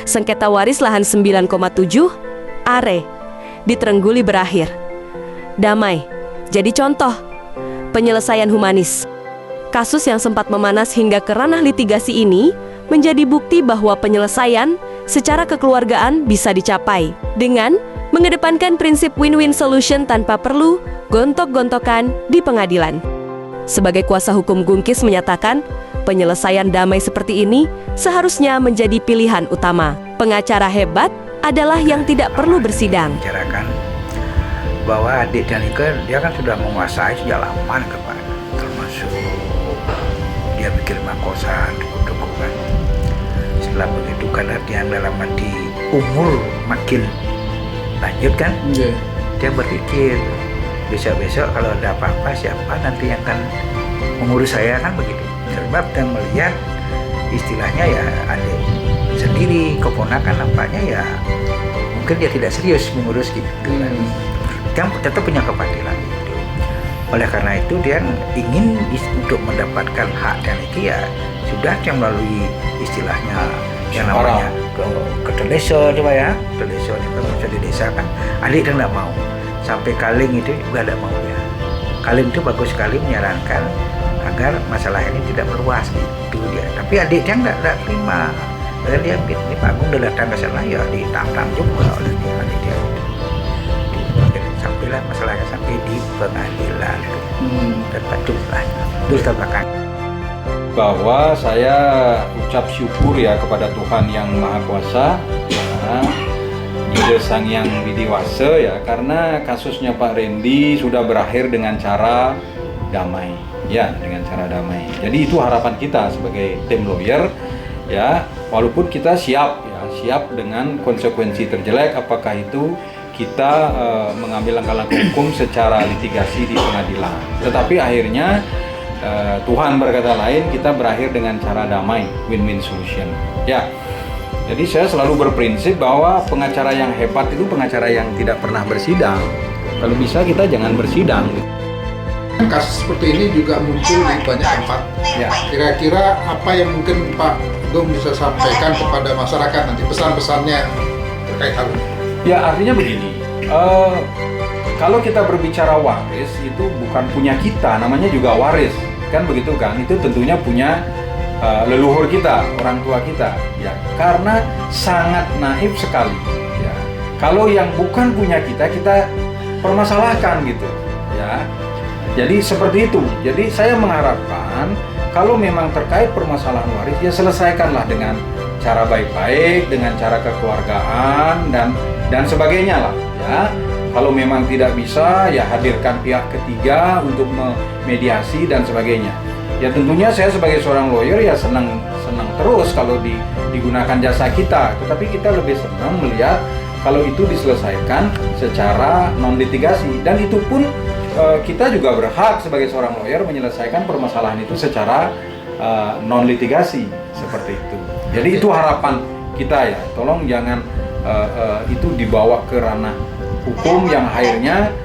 Sengketa waris lahan 9,7 are di Trengguli berakhir. Damai jadi contoh penyelesaian humanis. Kasus yang sempat memanas hingga ke ranah litigasi ini menjadi bukti bahwa penyelesaian secara kekeluargaan bisa dicapai dengan mengedepankan prinsip win-win solution tanpa perlu gontok-gontokan di pengadilan. Sebagai kuasa hukum Gungkis menyatakan, penyelesaian damai seperti ini seharusnya menjadi pilihan utama. Pengacara hebat adalah yang tidak perlu bersidang. Bicarakan bahwa adik dan Ika dia kan sudah menguasai sejak lama Pak, termasuk dia bikin makosan, dukungan. Setelah begitu kan artian dalam arti umur makin lanjut kan, dia berpikir besok-besok kalau ada apa-apa siapa nanti yang akan mengurus saya kan begitu. Sebab dan melihat istilahnya ya adik sendiri keponakan nampaknya ya mungkin dia tidak serius mengurus gitu kan. Dia tetap punya kepastian gitu. Oleh karena itu dia ingin untuk mendapatkan hak dan itu ya sudah dia melalui istilahnya yang namanya ke desa coba ya, desa di desa kan adik dia nggak mau. Sampai Kaling itu juga tidak mau ya. Kaling itu bagus sekali menyarankan agar masalah ini tidak meluas gitu dia. Tapi adik dia nggak terima. Karena dia ini Pak Agung udah datang ke sana ya ditantang juga oleh adik dia. Sampailah masalahnya sampai di pengadilan dan patutlah belakang. Bahwa saya ucap syukur ya kepada Tuhan yang Maha Kuasa ya, Ida Sang Yang Widiwasa ya, karena kasusnya Pak Randy sudah berakhir dengan cara damai ya, dengan cara damai. Jadi itu harapan kita sebagai tim lawyer ya, walaupun kita siap dengan konsekuensi terjelek, apakah itu kita mengambil langkah-langkah hukum secara litigasi di pengadilan. Tetapi akhirnya Tuhan berkata lain, kita berakhir dengan cara damai, win-win solution. Ya, jadi saya selalu berprinsip bahwa pengacara yang hebat itu pengacara yang tidak pernah bersidang. Kalau bisa kita jangan bersidang. Kasus seperti ini juga muncul di banyak tempat. Ya. Kira-kira apa yang mungkin Pak Agung bisa sampaikan kepada masyarakat nanti pesan-pesannya terkait hal ini? Ya artinya begini. Kalau kita berbicara waris itu bukan punya kita, namanya juga waris, kan begitu kan? Itu tentunya punya leluhur kita, orang tua kita, ya. Karena sangat naif sekali, ya. Kalau yang bukan punya kita permasalahkan gitu, ya. Jadi seperti itu. Jadi saya mengharapkan kalau memang terkait permasalahan waris, ya selesaikanlah dengan cara baik-baik, dengan cara kekeluargaan dan sebagainya lah, ya. Kalau memang tidak bisa, ya hadirkan pihak ketiga untuk memediasi dan sebagainya. Ya tentunya saya sebagai seorang lawyer ya senang terus kalau digunakan jasa kita. Tetapi kita lebih senang melihat kalau itu diselesaikan secara non-litigasi. Dan itu pun kita juga berhak sebagai seorang lawyer menyelesaikan permasalahan itu secara non-litigasi seperti itu. Jadi itu harapan kita ya. Tolong jangan itu dibawa ke ranah hukum yang akhirnya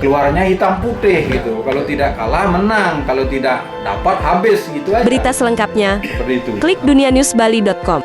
keluarnya hitam putih gitu. Kalau tidak kalah menang, kalau tidak dapat habis gitu aja. Berita selengkapnya, Seperti itu. klik dunianewsbali.com.